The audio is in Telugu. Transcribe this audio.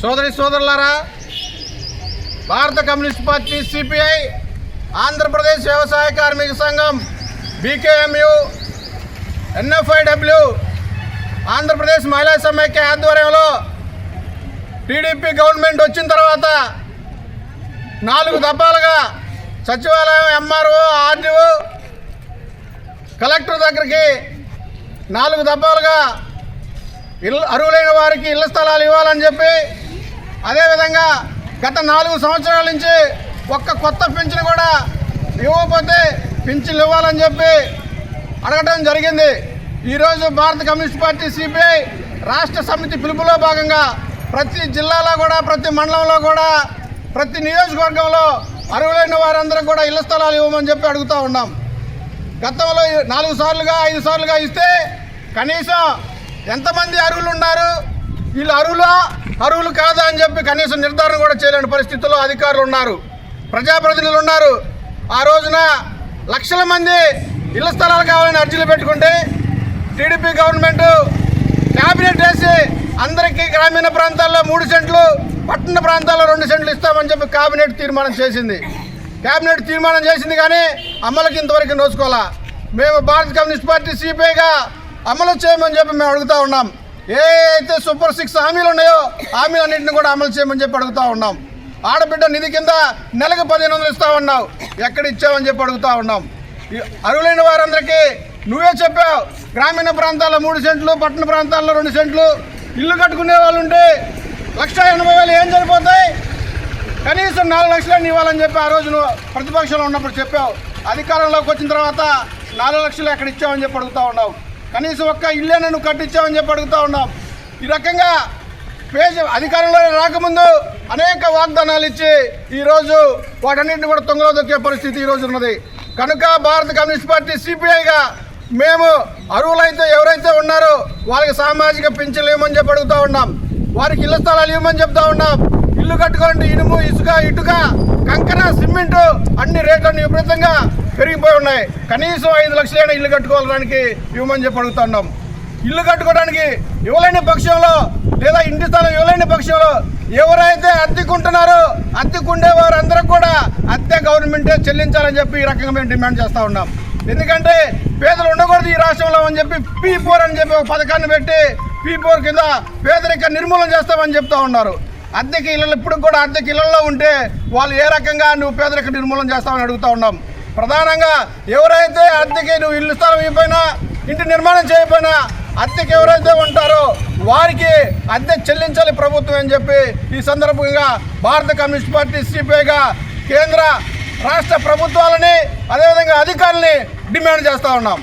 సోదరి సోదరులారా, భారత కమ్యూనిస్ట్ పార్టీ సిపిఐ, ఆంధ్రప్రదేశ్ వ్యవసాయ కార్మిక సంఘం బీకేఎంయు, ఎన్ఎఫ్ఐడబ్ల్యూ, ఆంధ్రప్రదేశ్ మహిళా సమైక్య ఆధ్వర్యంలో టీడీపీ గవర్నమెంట్ వచ్చిన తర్వాత 4 దఫాలుగా సచివాలయం, ఎంఆర్ఓ, ఆర్డీఓ, కలెక్టర్ దగ్గరికి 4 దఫాలుగా అర్హులైన వారికి ఇళ్ల స్థలాలు ఇవ్వాలని చెప్పి, అదేవిధంగా గత 4 సంవత్సరాల నుంచి ఒక్క కొత్త పింఛను కూడా ఇవ్వకపోతే పింఛన్లు ఇవ్వాలని చెప్పి అడగడం జరిగింది. ఈరోజు భారత కమ్యూనిస్ట్ పార్టీ సిపిఐ రాష్ట్ర సమితి పిలుపులో భాగంగా ప్రతి జిల్లాలో కూడా, ప్రతి మండలంలో కూడా, ప్రతి నియోజకవర్గంలో అర్హులైన వారందరూ కూడా ఇళ్ల స్థలాలు ఇవ్వమని చెప్పి అడుగుతూ ఉన్నాం. గతంలో 4 సార్లుగా 5 సార్లుగా ఇస్తే కనీసం ఎంతమంది అర్హులు ఉన్నారు, వీళ్ళు అర్హులు కాదా అని చెప్పి కనీసం నిర్ధారణ కూడా చేయలేని పరిస్థితుల్లో అధికారులు ఉన్నారు, ప్రజాప్రతినిధులు ఉన్నారు. ఆ రోజున లక్షల మంది ఇళ్ల స్థలాలు కావాలని అర్జీలు పెట్టుకుంటే టీడీపీ గవర్నమెంట్ క్యాబినెట్ వేసి అందరికీ గ్రామీణ ప్రాంతాల్లో 3 సెంట్లు, పట్టణ ప్రాంతాల్లో 2 సెంట్లు ఇస్తామని చెప్పి క్యాబినెట్ తీర్మానం చేసింది కానీ అమలుకి ఇంతవరకు నోచుకోవాలా. మేము భారత కమ్యూనిస్ట్ పార్టీ సిపిఐగా అమలు చేయమని చెప్పి మేము అడుగుతూ ఉన్నాం. ఏ అయితే సూపర్ 6 హామీలు ఉన్నాయో హామీలన్నింటినీ కూడా అమలు చేయమని చెప్పి అడుగుతూ ఉన్నాం. ఆడబిడ్డ నిధి కింద నెలకు 1500 ఇస్తామన్నావు, ఎక్కడ ఇచ్చావని చెప్పి అడుగుతూ ఉన్నాం. అర్హులైన వారందరికీ నువ్వే చెప్పావు, గ్రామీణ ప్రాంతాల్లో 3 సెంట్లు, పట్టణ ప్రాంతాల్లో 2 సెంట్లు ఇల్లు కట్టుకునే వాళ్ళు ఉంటే 1,80,000 ఏం సరిపోతాయి, కనీసం 4 లక్షలు ఇవ్వాలని చెప్పి ఆ రోజు నువ్వు ప్రతిపక్షంలో ఉన్నప్పుడు చెప్పావు. అధికారంలోకి వచ్చిన తర్వాత 4 లక్షలు ఎక్కడ ఇచ్చావని చెప్పి అడుగుతూ ఉన్నావు. కనీసం ఒక్క ఇల్లేనా నువ్వు కట్టించావని చెప్పి అడుగుతూ ఉన్నాం. ఈ రకంగా అధికారంలో రాకముందు అనేక వాగ్దానాలు ఇచ్చి ఈరోజు వాటన్నింటిని కూడా తొంగలో దొక్కే పరిస్థితి ఈరోజు ఉన్నది. కనుక భారత కమ్యూనిస్ట్ పార్టీ సిపిఐగా మేము అర్హులైతే ఎవరైతే ఉన్నారో వాళ్ళకి సామాజిక పింఛన్లు ఇవ్వమని చెప్పి అడుగుతూ ఉన్నాం. వారికి ఇళ్ల స్థలాలు ఇవ్వమని చెప్తా ఉన్నాం. ఇల్లు కట్టుకోండి, ఇనుము, ఇసుక, ఇటుక, కంకర, సిమెంటు అన్ని రేట్లన్నీ విపరీతంగా పెరిగిపోయి ఉన్నాయి. కనీసం 5 లక్షలైనా ఇల్లు కట్టుకోవడానికి ఇవ్వమని చెప్పి అడుగుతా ఉన్నాం. ఇల్లు కట్టుకోవడానికి ఇవ్వలేని పక్షంలో లేదా ఇంటి స్థలం ఇవ్వలేని పక్షంలో ఎవరైతే అద్దెకుంటున్నారో అద్దెకుండే వారందరికీ కూడా అద్దె గవర్నమెంటే చెల్లించాలని చెప్పి ఈ రకంగా మేము డిమాండ్ చేస్తూ ఉన్నాం. ఎందుకంటే పేదలు ఉండకూడదు ఈ రాష్ట్రంలో అని చెప్పి P4 అని చెప్పి ఒక పథకాన్ని పెట్టి P4 కింద పేదరిక నిర్మూలన చేస్తామని చెప్తా ఉన్నారు. అద్దెకి ఇళ్ళలో ఇప్పుడు కూడా అద్దెకి ఇళ్లలో ఉంటే వాళ్ళు ఏ రకంగా నువ్వు పేదరిక నిర్మూలన చేస్తామని అడుగుతూ ఉన్నాం. ప్రధానంగా ఎవరైతే అద్దెకి నువ్వు ఇల్లు స్థలం ఇవ్వకపోయినా, ఇంటి నిర్మాణం చేయకపోయినా అద్దెకి ఎవరైతే ఉంటారో వారికి అద్దె చెల్లించాలి ప్రభుత్వం అని చెప్పి ఈ సందర్భంగా భారత కమ్యూనిస్ట్ పార్టీ సిపిఐగా కేంద్ర రాష్ట్ర ప్రభుత్వాలని అదేవిధంగా అధికారులని డిమాండ్ చేస్తూ ఉన్నాం.